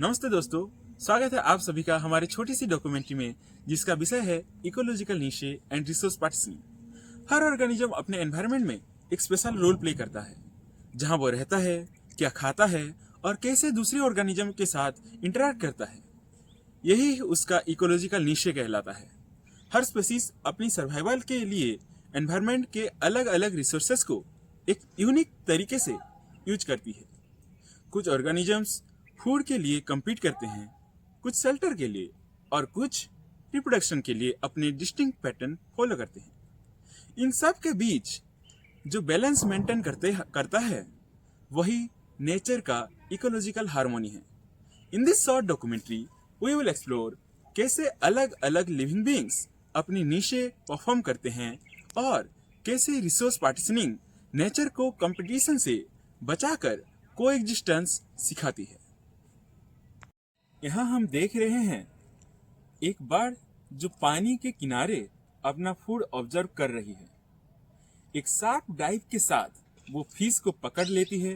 नमस्ते दोस्तों, स्वागत है आप सभी का हमारे छोटी सी डॉक्यूमेंट्री में जिसका विषय है ecological niche and resource partitioning. हर ऑर्गेनिज्म अपने एनवायरनमेंट में एक स्पेशल रोल प्ले करता है, जहां वो रहता है, क्या खाता है और कैसे दूसरे ऑर्गेनिज्म के साथ इंटरैक्ट करता है। यही उसका इकोलॉजिकल नीशे कहलाता है। हर स्पीसीज अपनी सर्वाइवल के लिए एनवायरनमेंट के अलग अलग रिसोर्सेस को एक यूनिक तरीके से यूज करती है। कुछ ऑर्गेनिजम्स फूड के लिए compete करते हैं, कुछ शेल्टर के लिए और कुछ रिप्रोडक्शन के लिए अपने डिस्टिंक्ट पैटर्न फॉलो करते हैं। इन सब के बीच जो बैलेंस मेंटेन करता है वही नेचर का इकोलॉजिकल हार्मोनी है। In this short documentary we will explore कैसे अलग अलग लिविंग बीइंग्स अपनी नीशे परफॉर्म करते हैं और कैसे रिसोर्स पार्टीशनिंग नेचर को कंपटीशन से बचाकर कोएग्जिस्टेंस सिखाती है। यहाँ हम देख रहे हैं एक बर्ड जो पानी के किनारे अपना फूड ऑब्जर्व कर रही है। एक शार्प डाइव के साथ वो फिश को पकड़ लेती है।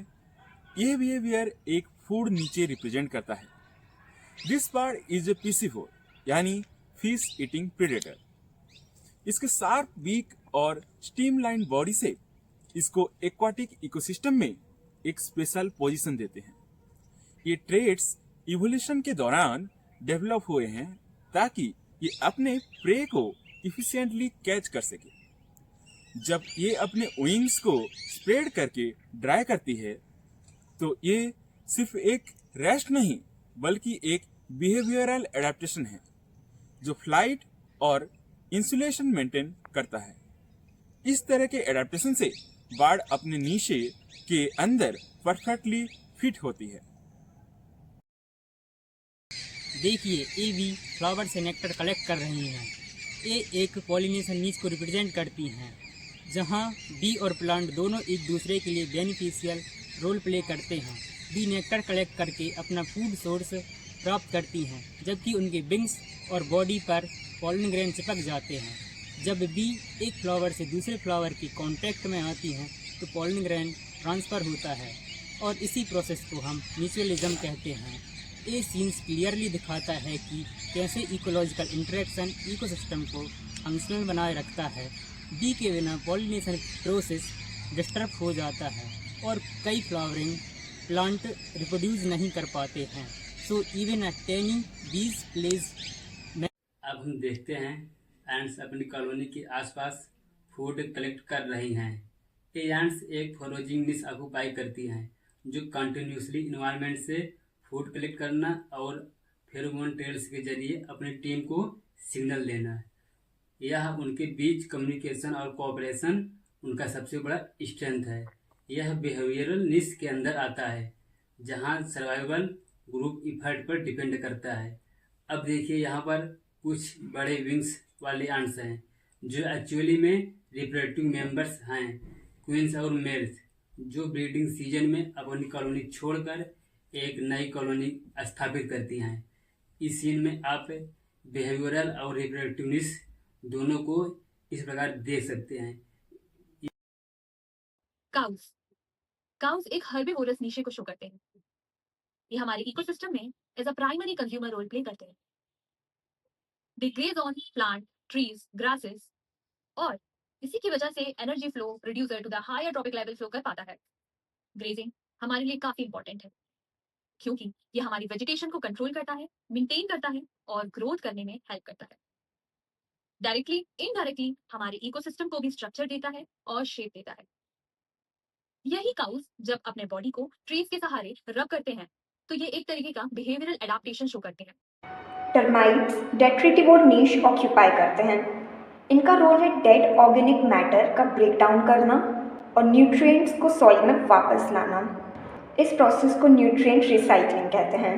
ये बिहेवियर एक फूड नीचे रिप्रेजेंट करता है। दिस बर्ड इज ए पिसिफोर यानी फिश ईटिंग प्रेडेटर। इसके शार्प बीक और स्ट्रीमलाइन बॉडी से इसको एक्वाटिक इकोसिस्टम में एक स्पेशल पोजीशन देते हैं। ये ट्रेट्स इवोल्यूशन के दौरान डेवलप हुए हैं ताकि ये अपने प्रे को इफिशिएंटली कैच कर सके। जब ये अपने विंग्स को स्प्रेड करके ड्राई करती है तो ये सिर्फ एक रेस्ट नहीं बल्कि एक बिहेवियरल एडेप्टेशन है जो फ्लाइट और इंसुलेशन मेंटेन करता है। इस तरह के एडेप्टेशन से बर्ड अपने नीशे के अंदर परफेक्टली फिट होती है। देखिए, ए बी फ्लावर से नेक्टर कलेक्ट कर रही हैं। ए एक पॉलिनेशन नीच को रिप्रेजेंट करती हैं, जहां बी और प्लांट दोनों एक दूसरे के लिए बेनिफिशियल रोल प्ले करते हैं। बी नेक्टर कलेक्ट करके अपना फूड सोर्स प्राप्त करती हैं, जबकि उनके विंग्स और बॉडी पर पॉलन ग्रेन चिपक जाते हैं। जब बी एक फ्लावर से दूसरे फ्लावर के कांटेक्ट में आती हैं तो पॉलन ग्रेन ट्रांसफ़र होता है और इसी प्रोसेस को हम म्यूचुअलिज्म कहते हैं। ये सीन्स क्लियरली दिखाता है कि कैसे इकोलॉजिकल इंटरेक्शन इकोसिस्टम को फंक्शनल बनाए रखता है। बी के बिना पॉलिनेशन प्रोसेस डिस्टर्ब हो जाता है और कई फ्लावरिंग प्लांट रिप्रोड्यूस नहीं कर पाते हैं। सो इवन अ टेनी बीज प्लेज। अब हम देखते हैं एंड्स अपनी कॉलोनी के आसपास फूड कलेक्ट कर रही हैं। ये एंड्स एक फोरोजिंग निश ऑक्यूपाई करती हैं जो कंटिन्यूसली इन्वायरमेंट से फूड कलेक्ट करना और फेरोमोन ट्रेल्स के जरिए अपनी टीम को सिग्नल देना है। यह उनके बीच कम्युनिकेशन और कोऑपरेशन उनका सबसे बड़ा स्ट्रेंथ है। यह बिहेवियरल निश के अंदर आता है जहां सर्वाइवल ग्रुप इफर्ट पर डिपेंड करता है। अब देखिए, यहाँ पर कुछ बड़े विंग्स वाले एंड्स हैं जो एक्चुअली में रिप्रोडक्टिव मेंबर्स हैं, क्वींस और मेल्स, जो ब्रीडिंग सीजन में अपनी कॉलोनी छोड़कर एक नई कॉलोनी स्थापित करती हैं। इस सीन में आप बिहेवियरल और रिप्रोडक्टिवनेस दोनों को इस प्रकार देख सकते हैं। काउस काउस एक हर्बिवोरस नीशे को शो करते हैं। ये हमारे इकोसिस्टम में as a primary consumer role play करते हैं। They graze on plant, trees, grasses और इसी की वजह से energy flow reducer to the higher trophic level flow कर पाता है। ग्रेजिंग हमारे लिए काफी इंपॉर्टेंट है क्योंकि ये हमारी वेजिटेशन को कंट्रोल करता है, मेंटेन करता है और ग्रोथ करने में हेल्प करता है। डायरेक्टली इनडायरेक्टली हमारे इकोसिस्टम को भी स्ट्रक्चर देता है और शेप देता है। यही काउस जब अपने बॉडी को ट्रीज के सहारे रब करते हैं तो ये एक तरीके का बिहेवियरल एडाप्टेशन शो करते हैं। टर्माइट्स डेट्रिटिवोर नीश ऑक्यूपाई करते हैं। इनका रोल है डेड ऑर्गेनिक मैटर का ब्रेकडाउन करना और न्यूट्रिएंट्स को सॉइल में वापस लाना। इस प्रोसेस को न्यूट्रिएंट रिसाइकलिंग कहते हैं।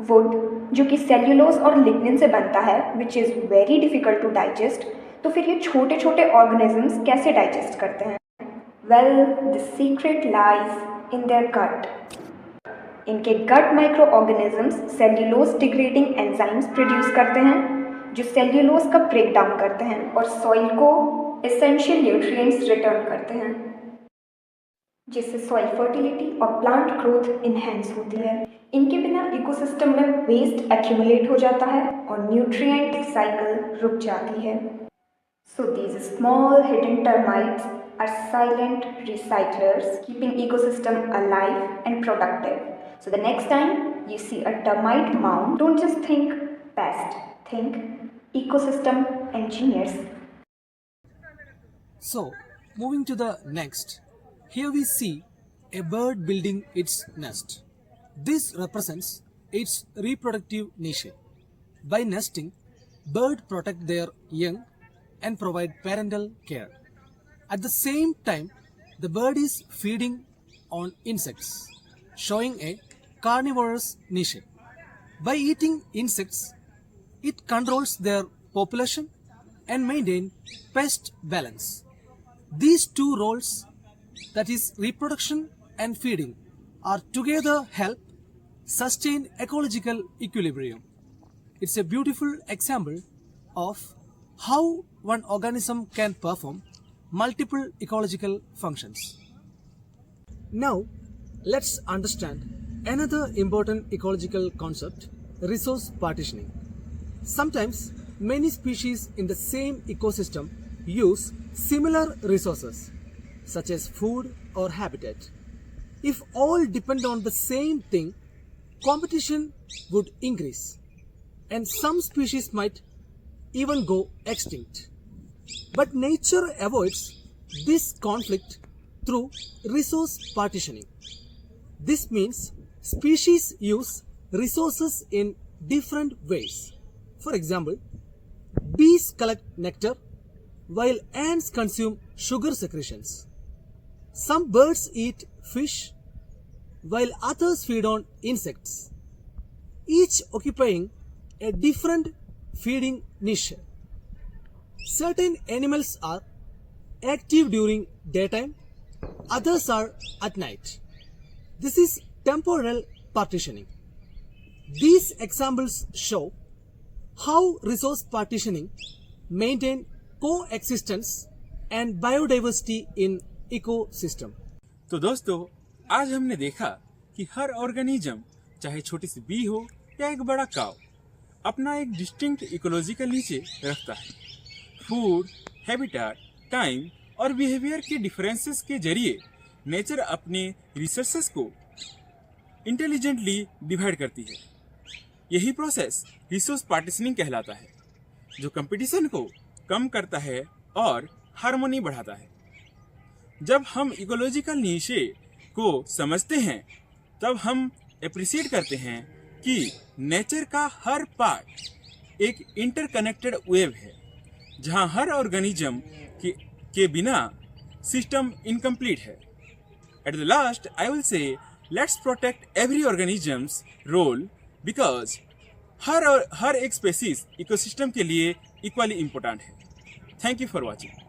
वुड जो कि सेल्यूलोज और लिग्निन से बनता है which is very difficult to digest, तो फिर ये छोटे छोटे ऑर्गेनिजम्स कैसे डाइजेस्ट करते हैं? Well, the secret lies in their gut. इनके gut microorganisms cellulose degrading enzymes produce करते हैं जो सेल्यूलोज का ब्रेक डाउन करते हैं और सॉइल को एसेंशियल न्यूट्रिएंट्स रिटर्न करते हैं। जिससे सॉइल फर्टिलिटी और प्लांट ग्रोथ इन्हेंस होती है। इनके बिना इकोसिस्टम में वेस्ट एक्यूमुलेट हो जाता है और न्यूट्रिएंट साइकिल रुक जाती है। So these small hidden termites are silent recyclers, keeping ecosystem alive and productive. So the next time you see a termite mound, don't just think pest, think ecosystem engineers. So, moving to the next, here we see a bird building its nest. This represents its reproductive niche. By nesting, birds protect their young and provide parental care. At the same time, the bird is feeding on insects, showing a carnivorous niche. By eating insects, it controls their population and maintain pest balance. These two roles, that is reproduction and feeding, are together help sustain ecological equilibrium. It's a beautiful example of how one organism can perform multiple ecological functions. Now, let's understand another important ecological concept, resource partitioning. Sometimes, many species in the same ecosystem use similar resources, such as food or habitat. If all depend on the same thing, competition would increase, and some species might even go extinct. But nature avoids this conflict through resource partitioning. This means species use resources in different ways. For example, bees collect nectar while ants consume sugar secretions. Some birds eat fish while others feed on insects, each occupying a different feeding niche. Certain animals are active during daytime, others are at night. This is temporal partitioning. These examples show how resource partitioning maintain coexistence and biodiversity in ecosystem. तो दोस्तों, आज हमने देखा कि हर organism, चाहे छोटी C B हो या एक बड़ा काव, अपना एक डिस्टिंक्ट इकोलॉजिकल नीचे रखता है। फूड, हैबिटेट, टाइम और बिहेवियर के डिफरेंसेस के जरिए नेचर अपने रिसोर्सेस को इंटेलिजेंटली डिवाइड करती है। यही प्रोसेस रिसोर्स पार्टीशनिंग कहलाता है, जो कंपटीशन को कम करता है और हार्मोनी बढ़ाता है। जब हम इकोलॉजिकल नीचे को समझते हैं, तब हम एप्रिशिएट करते हैं कि नेचर का हर पार्ट एक इंटरकनेक्टेड वेव है, जहां हर ऑर्गेनिज्म के बिना सिस्टम इनकम्प्लीट है। At the last I will say let's protect every organisms role, because हर एक स्पेसीज इकोसिस्टम के लिए इक्वली इम्पोर्टेंट है। Thank you for watching.